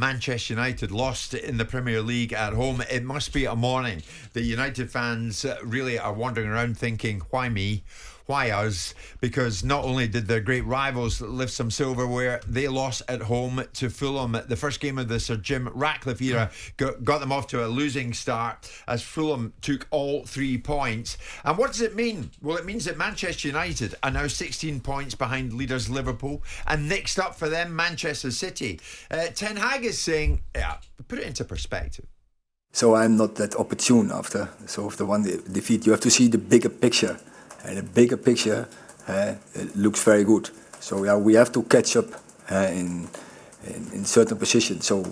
Manchester United lost in the Premier League at home. It must be a morning. The United fans really are wandering around thinking, why me? Why us? Because not only did their great rivals lift some silverware, they lost at home to Fulham. The first game of the Sir Jim Ratcliffe era got them off to a losing start as Fulham took all 3 points. And what does it mean? Well, it means that Manchester United are now 16 points behind leaders Liverpool, and next up for them, Manchester City. Ten Hag is saying, put it into perspective. So I'm not that opportune after one defeat. You have to see the bigger picture. And the bigger picture it looks very good. So yeah, we have to catch up in certain positions. So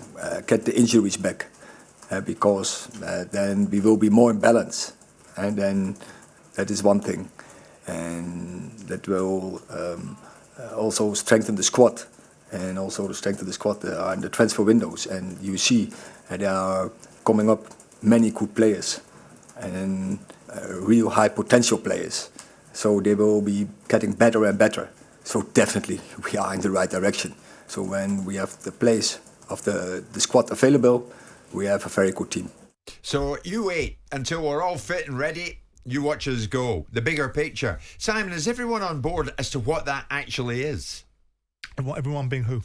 get the injuries back because then we will be more in balance. And then that is one thing. And that will also strengthen the squad. And also to strengthen the squad in the transfer windows. And you see there are coming up many good players and real high potential players. So they will be getting better and better. So definitely we are in the right direction. So when we have the place of the squad available, we have a very good team. So you wait until we're all fit and ready. You watch us go. The bigger picture. Simon, is everyone on board as to what that actually is? And what everyone being who?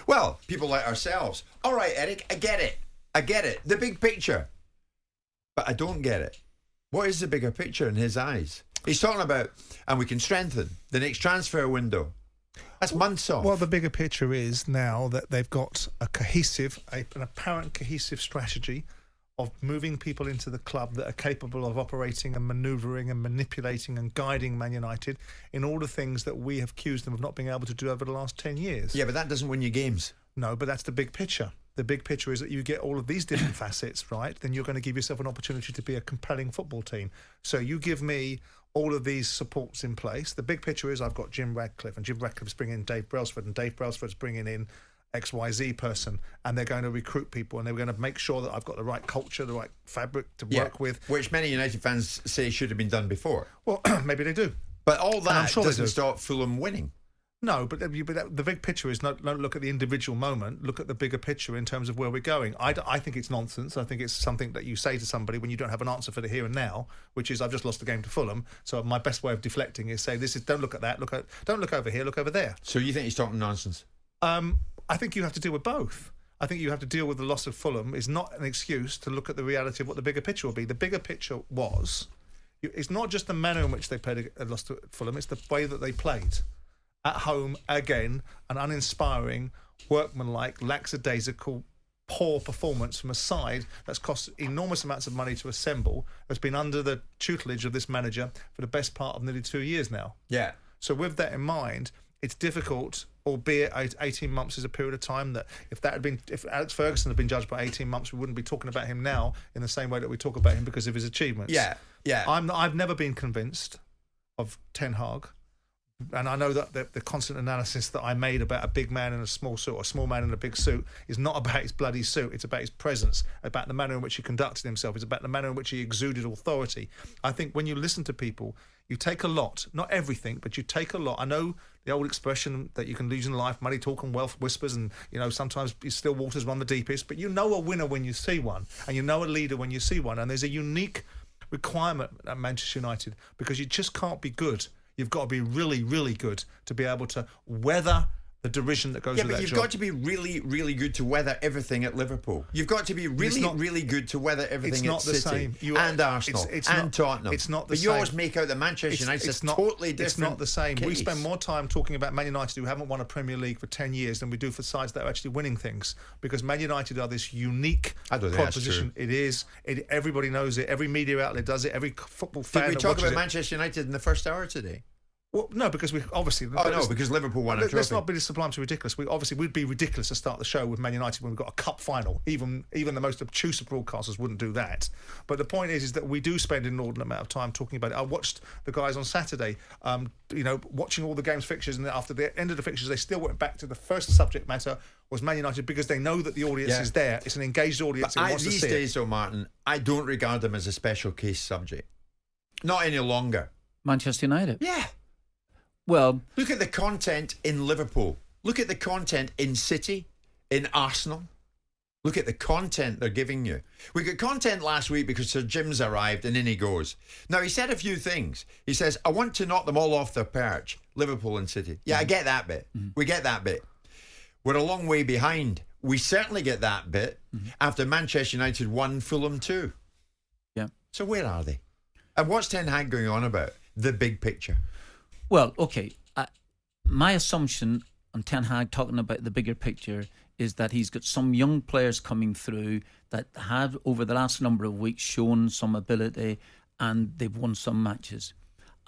Well, people like ourselves. All right, Eric, I get it. The big picture. But I don't get it. What is the bigger picture in his eyes? He's talking about, and we can strengthen the next transfer window. That's months off. Well, the bigger picture is now that they've got an apparent cohesive strategy of moving people into the club that are capable of operating and manoeuvring and manipulating and guiding Man United in all the things that we have accused them of not being able to do over the last 10 years. Yeah, but that doesn't win you games. No, but that's the big picture. The big picture is that you get all of these different facets, right? Then you're going to give yourself an opportunity to be a compelling football team. So you give me all of these supports in place. The big picture is I've got Jim Ratcliffe, and Jim Ratcliffe's bringing in Dave Brailsford, and Dave Brailsford's bringing in XYZ person, and they're going to recruit people, and they're going to make sure that I've got the right culture, the right fabric to work with. Which many United fans say should have been done before. Well, maybe they do. But all that doesn't stop Fulham winning. No, but the big picture is not look at the individual moment, look at the bigger picture in terms of where we're going. I think it's nonsense. I think it's something that you say to somebody when you don't have an answer for the here and now, which is I've just lost the game to Fulham. So my best way of deflecting is say don't look at that, don't look over here, look over there. So you think he's talking nonsense? I think you have to deal with both. I think you have to deal with the loss of Fulham is not an excuse to look at the reality of what the bigger picture will be. The bigger picture it's not just the manner in which they played a loss to Fulham, it's the way that they played. At home, again, an uninspiring, workmanlike, lackadaisical, poor performance from a side that's cost enormous amounts of money to assemble, that's been under the tutelage of this manager for the best part of nearly 2 years now. Yeah. So with that in mind, it's difficult, albeit 18 months is a period of time that if Alex Ferguson had been judged by 18 months, we wouldn't be talking about him now in the same way that we talk about him because of his achievements. Yeah. I've never been convinced of Ten Hag. And I know that the constant analysis that I made about a big man in a small suit or a small man in a big suit is not about his bloody suit. It's about his presence, about the manner in which he conducted himself. It's about the manner in which he exuded authority. I think when you listen to people, you take a lot, not everything, but you take a lot. I know the old expression that you can lose in life, money talk and wealth whispers, and sometimes still waters run the deepest, but you know a winner when you see one, and you know a leader when you see one. And there's a unique requirement at Manchester United because you just can't be good. You've got to be really, really good to be able to weather the derision that goes with that job. Yeah, but you've got to be really, really good to weather everything at Liverpool. You've got to be really good to weather everything at City and Arsenal and Tottenham. It's not the same. But you always make out that Manchester United is totally different. It's not the same. Case. We spend more time talking about Man United who haven't won a Premier League for 10 years than we do for sides that are actually winning things. Because Man United are this unique proposition. It is. Everybody knows it. Every media outlet does it. Every football fan. Did we talk about Manchester United in the first hour today? Well, no, because we obviously... because Liverpool won a trophy. Let's not be sublime to ridiculous. We'd be ridiculous to start the show with Man United when we've got a cup final. Even the most obtuse of broadcasters wouldn't do that. But the point is that we do spend an inordinate amount of time talking about it. I watched the guys on Saturday, watching all the games fixtures, and after the end of the fixtures, they still went back to the first subject matter was Man United because they know that the audience is there. It's an engaged audience. These days, though, Martin, I don't regard them as a special case subject. Not any longer. Manchester United? Yeah. Well, look at the content in Liverpool. Look at the content in City, in Arsenal, Look at the content they're giving you. We got content last week because Sir Jim's arrived and in he goes. Now, he said a few things. He says, I want to knock them all off their perch, Liverpool and City. Yeah, I get that bit. We get that bit. We're a long way behind. We certainly get that bit after Manchester United won, Fulham 2. Yeah. So where are they? And what's Ten Hag going on about? The big picture. Well, okay. My assumption on Ten Hag talking about the bigger picture is that he's got some young players coming through that have, over the last number of weeks, shown some ability and they've won some matches.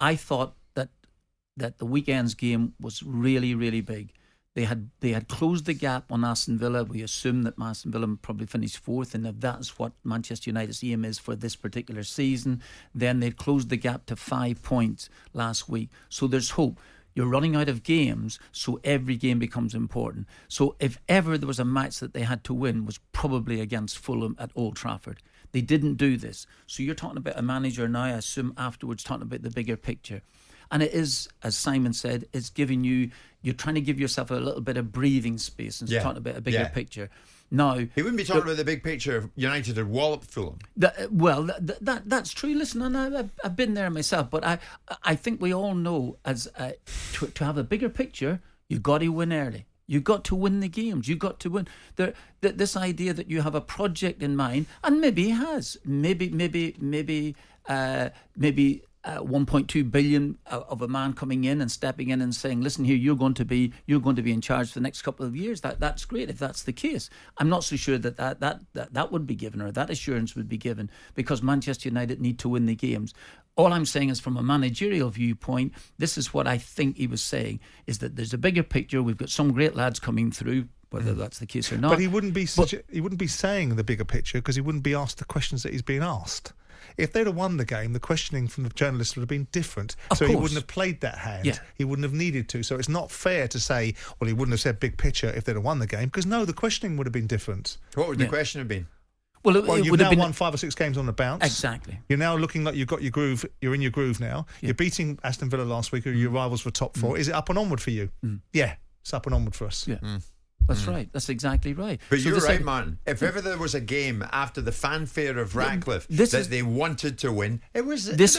I thought that the weekend's game was really, really big. They had closed the gap on Aston Villa. We assume that Aston Villa probably finished fourth, and if that's what Manchester United's aim is for this particular season, then they'd closed the gap to 5 points last week. So there's hope. You're running out of games, so every game becomes important. So if ever there was a match that they had to win, was probably against Fulham at Old Trafford. They didn't do this. So you're talking about a manager now, I assume afterwards, talking about the bigger picture. And it is, as Simon said, it's giving you're trying to give yourself a little bit of breathing space and talking about a bigger picture. Now, he wouldn't be talking about the big picture if United had walloped Fulham. That's true. Listen, and I've been there myself, but I think we all know as to have a bigger picture, you got to win early. You got to win the games. You got to win. This idea that you have a project in mind, and maybe he has, maybe 1.2 billion of a man coming in and stepping in and saying, listen here, you're going to be in charge for the next couple of years. That's great if that's the case. I'm not so sure that would be given, or that assurance would be given, because Manchester United need to win the games. All I'm saying is, from a managerial viewpoint, this is what I think he was saying, is that there's a bigger picture. We've got some great lads coming through, whether that's the case or not. But he wouldn't be saying the bigger picture, because he wouldn't be asked the questions that he's being asked. If they'd have won the game, the questioning from the journalists would have been different. So he wouldn't have played that hand. Yeah. He wouldn't have needed to. So it's not fair to say, well, he wouldn't have said big picture if they'd have won the game, because no, the questioning would have been different. What would the question have been? Well, you've now won 5 or 6 games on the bounce. Exactly. You're now looking like you've got your groove. You're in your groove now. Yeah. You're beating Aston Villa last week, who are your rivals for top 4. Is it up and onward for you? Yeah, it's up and onward for us. Yeah. That's right. That's exactly right. But so you're right, Martin. If ever there was a game after the fanfare of Ratcliffe they wanted to win, it was this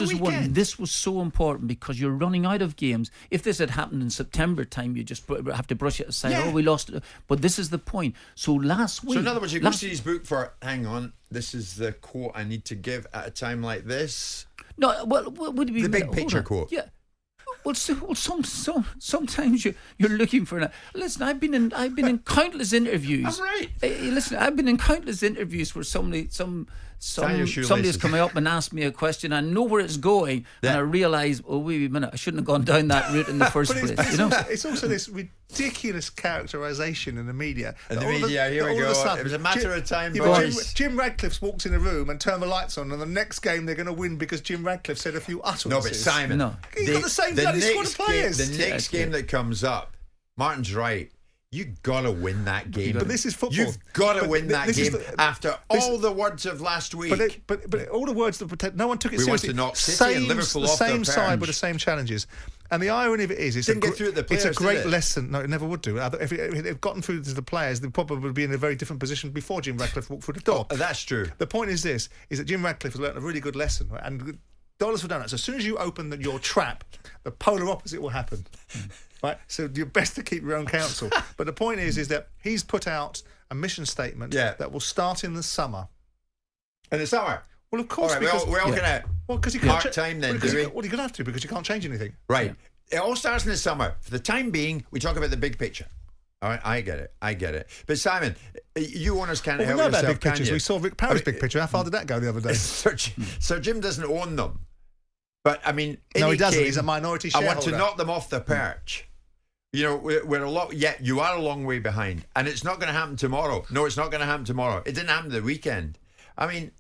was so important, because you're running out of games. If this had happened in September time, you just have to brush it aside. Oh, we lost it. But this is the point. So last week. So in other words, you go to his book for. Hang on, this is the quote I need to give at a time like this. No, well, what would it be? The big picture quote. Yeah. Well, sometimes you're looking for an. Listen, I've been in countless interviews. I'm right. Listen, I've been in countless interviews where somebody has come up and asked me a question. I know where it's going, and I realise, oh, wait a minute, I shouldn't have gone down that route in the first place. It's also this ridiculous characterisation in the media. And the media, here we go. It was a matter of time, boys. Jim Radcliffe walks in a room and turns the lights on, and the next game they're going to win because Jim Radcliffe said a few utterances. No, but Simon, he's got the same bloody squad of players. The next game that comes up, Martin's right. You gotta win that game. But this is football. You've got to win that game after all the words of last week. But all the words that no one took it seriously. We want to knock City and Liverpool off their same side perch. with the same challenges. And the irony of it is, it's a great lesson. No, it never would do. If it had gotten through to the players, they probably would be in a very different position before Jim Radcliffe walked through the door. Oh, that's true. The point is this: is that Jim Radcliffe has learned a really good lesson, right? And dollars for donuts. As soon as you open your trap, the polar opposite will happen. Right, so you're best to keep your own counsel. But the point is that he's put out a mission statement that will start in the summer. In the summer? Well, of course. All right, we're all going to part-time then, do we? Well, you're going to have to, because you can't change anything. Right. Yeah. It all starts in the summer. For the time being, we talk about the big picture. All right, I get it. But Simon, you owners can't help yourself, big can pictures. you? We saw Rick Parry's big picture. How far did that go the other day? So Jim doesn't own them. But, I mean... No, he doesn't. He's a minority shareholder. I want to knock them off the perch. You know, we're a lot. Yeah, you are a long way behind, and it's not going to happen tomorrow. No, it's not going to happen tomorrow. It didn't happen the weekend. I mean,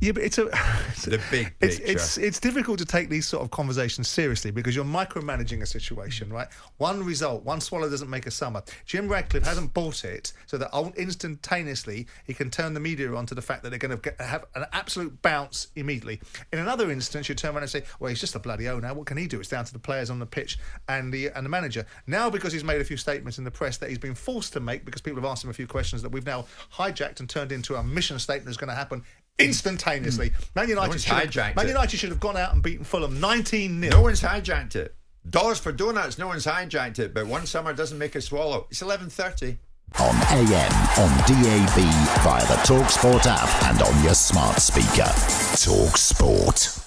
Yeah, but it's The big picture. It's difficult to take these sort of conversations seriously because you're micromanaging a situation, right? One result, one swallow doesn't make a summer. Jim Ratcliffe hasn't bought it so that instantaneously he can turn the media on to the fact that they're going to have an absolute bounce immediately. In another instance, you turn around and say, well, he's just a bloody owner. What can he do? It's down to the players on the pitch and the manager. Now, because he's made a few statements in the press that he's been forced to make because people have asked him a few questions that we've now hijacked and turned into a mission statement that's going to happen instantaneously. Man United should have gone out and beaten Fulham 19-0. No one's hijacked it. Dollars for donuts, no one's hijacked it. But one summer doesn't make a swallow. It's 11:30. On AM, on DAB, via the talkSPORT app and on your smart speaker. talkSPORT.